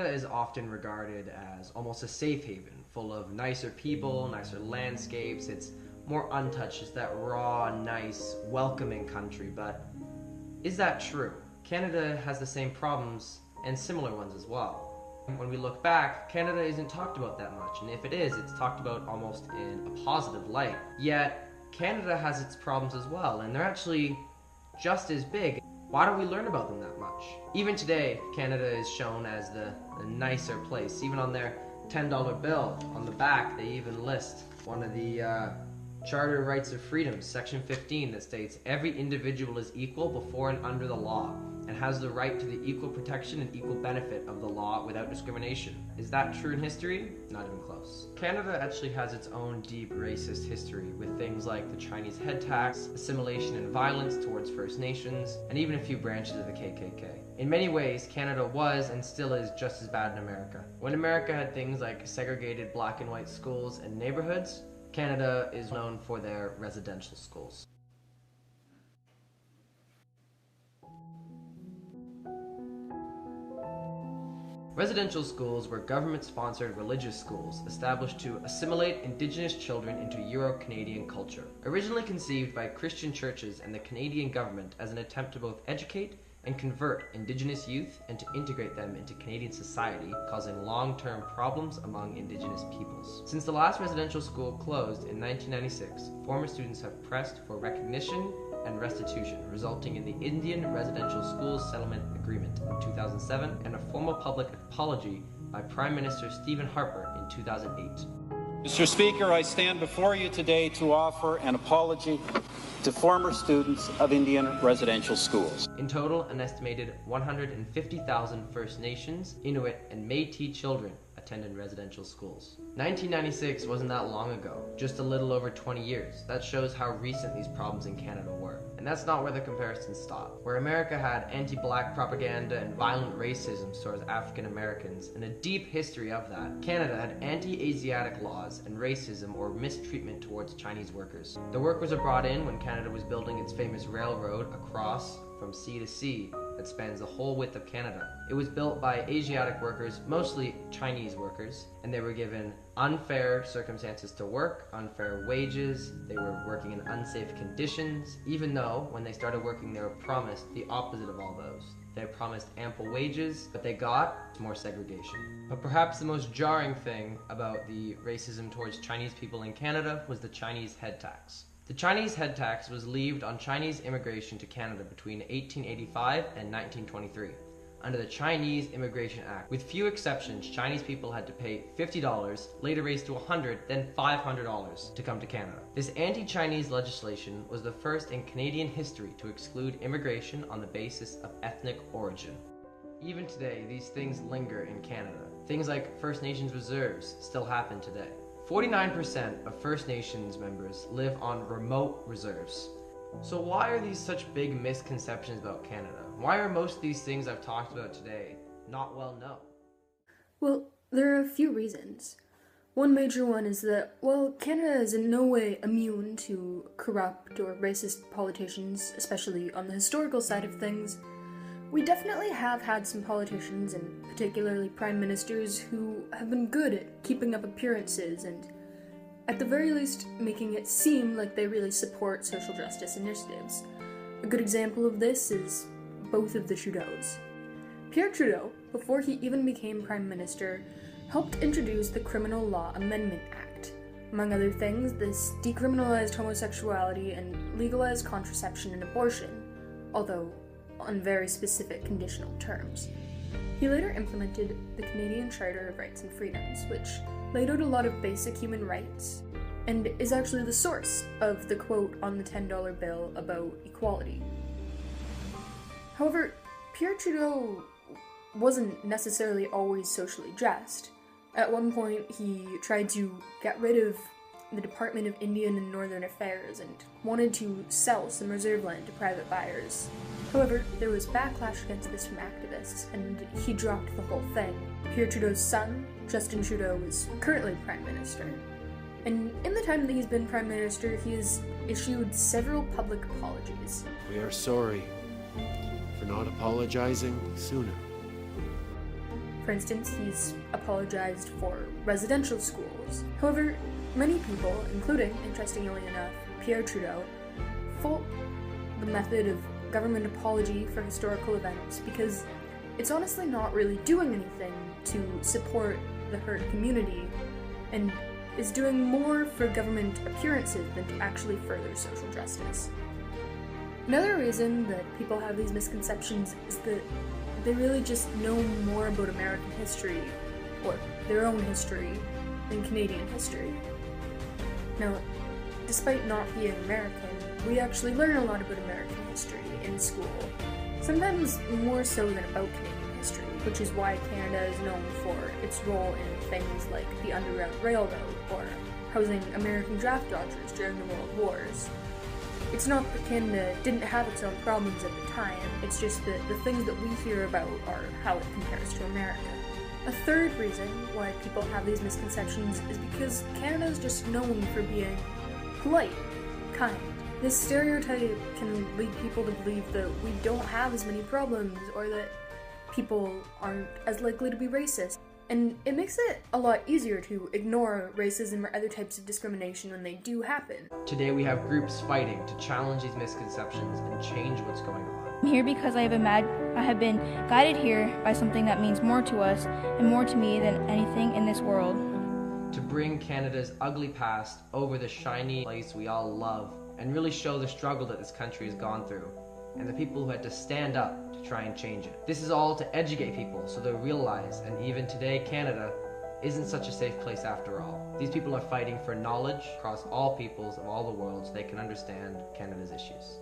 Canada is often regarded as almost a safe haven, full of nicer people, nicer landscapes. It's more untouched. It's that raw, nice, welcoming country. But is that true? Canada has the same problems and similar ones as well. When we look back, Canada isn't talked about that much, and if it is, it's talked about almost in a positive light. Yet, Canada has its problems as well, and they're actually just as big. Why don't we learn about them that much? Even today, Canada is shown as the nicer place. Even on their $10 bill, on the back, they even list one of the Charter Rights of Freedoms, Section 15, that states, "Every individual is equal before and under the law, and has the right to the equal protection and equal benefit of the law without discrimination." Is that true in history? Not even close. Canada actually has its own deep racist history, with things like the Chinese head tax, assimilation and violence towards First Nations, and even a few branches of the KKK. In many ways, Canada was and still is just as bad in America. When America had things like segregated black and white schools and neighborhoods, Canada is known for their residential schools. Residential schools were government-sponsored religious schools established to assimilate Indigenous children into Euro-Canadian culture. Originally conceived by Christian churches and the Canadian government as an attempt to both educate and convert Indigenous youth and to integrate them into Canadian society, causing long-term problems among Indigenous peoples. Since the last residential school closed in 1996, former students have pressed for recognition and restitution, resulting in the Indian Residential Schools Settlement Agreement in 2007 and a formal public apology by Prime Minister Stephen Harper in 2008. Mr. Speaker, I stand before you today to offer an apology to former students of Indian residential schools. In total, an estimated 150,000 First Nations, Inuit, and Métis children attended residential schools. 1996 wasn't that long ago, just a little over 20 years. That shows how recent these problems in Canada were. And that's not where the comparisons stop. Where America had anti-black propaganda and violent racism towards African Americans, and a deep history of that, Canada had anti-Asiatic laws and racism or mistreatment towards Chinese workers. The workers were brought in when Canada was building its famous railroad across from sea to sea that spans the whole width of Canada. It was built by Asiatic workers, mostly Chinese workers, and they were given unfair circumstances to work, unfair wages, they were working in unsafe conditions, even though when they started working they were promised the opposite of all those. They were promised ample wages, but they got more segregation. But perhaps the most jarring thing about the racism towards Chinese people in Canada was the Chinese head tax. The Chinese head tax was levied on Chinese immigration to Canada between 1885 and 1923. Under the Chinese Immigration Act, with few exceptions, Chinese people had to pay $50, later raised to $100, then $500 to come to Canada. This anti-Chinese legislation was the first in Canadian history to exclude immigration on the basis of ethnic origin. Even today, these things linger in Canada. Things like First Nations reserves still happen today. 49% of First Nations members live on remote reserves. So why are these such big misconceptions about Canada? Why are most of these things I've talked about today not well known? Well, there are a few reasons. One major one is that, while Canada is in no way immune to corrupt or racist politicians, especially on the historical side of things, we definitely have had some politicians, and particularly prime ministers, who have been good at keeping up appearances and, at the very least, making it seem like they really support social justice initiatives. A good example of this is both of the Trudeaus. Pierre Trudeau, before he even became prime minister, helped introduce the Criminal Law Amendment Act. Among other things, this decriminalized homosexuality and legalized contraception and abortion, although on very specific conditional terms. He later implemented the Canadian Charter of Rights and Freedoms, which laid out a lot of basic human rights, and is actually the source of the quote on the $10 bill about equality. However, Pierre Trudeau wasn't necessarily always socially just. At one point, he tried to get rid of the Department of Indian and Northern Affairs and wanted to sell some reserve land to private buyers. However, there was backlash against this from activists, and he dropped the whole thing. Pierre Trudeau's son, Justin Trudeau, is currently Prime Minister. And in the time that he's been Prime Minister, he has issued several public apologies. We are sorry for not apologizing sooner. For instance, he's apologized for residential schools. However, many people, including, interestingly enough, Pierre Trudeau, fault the method of government apology for historical events because it's honestly not really doing anything to support the hurt community and is doing more for government appearances than to actually further social justice. Another reason that people have these misconceptions is that they really just know more about American history, or their own history, than Canadian history. Now, despite not being American, we actually learn a lot about American history in school, sometimes more so than about Canadian history, which is why Canada is known for its role in things like the Underground Railroad or housing American draft dodgers during the World Wars. It's not that Canada didn't have its own problems at the time, it's just that the things that we hear about are how it compares to America. A third reason why people have these misconceptions is because Canada is just known for being polite, kind. This stereotype can lead people to believe that we don't have as many problems or that people aren't as likely to be racist. And it makes it a lot easier to ignore racism or other types of discrimination when they do happen. Today we have groups fighting to challenge these misconceptions and change what's going on. I'm here because I have been guided here by something that means more to us and more to me than anything in this world. To bring Canada's ugly past over the shiny place we all love and really show the struggle that this country has gone through and the people who had to stand up to try and change it. This is all to educate people so they realize, and even today, Canada isn't such a safe place after all. These people are fighting for knowledge across all peoples of all the world so they can understand Canada's issues.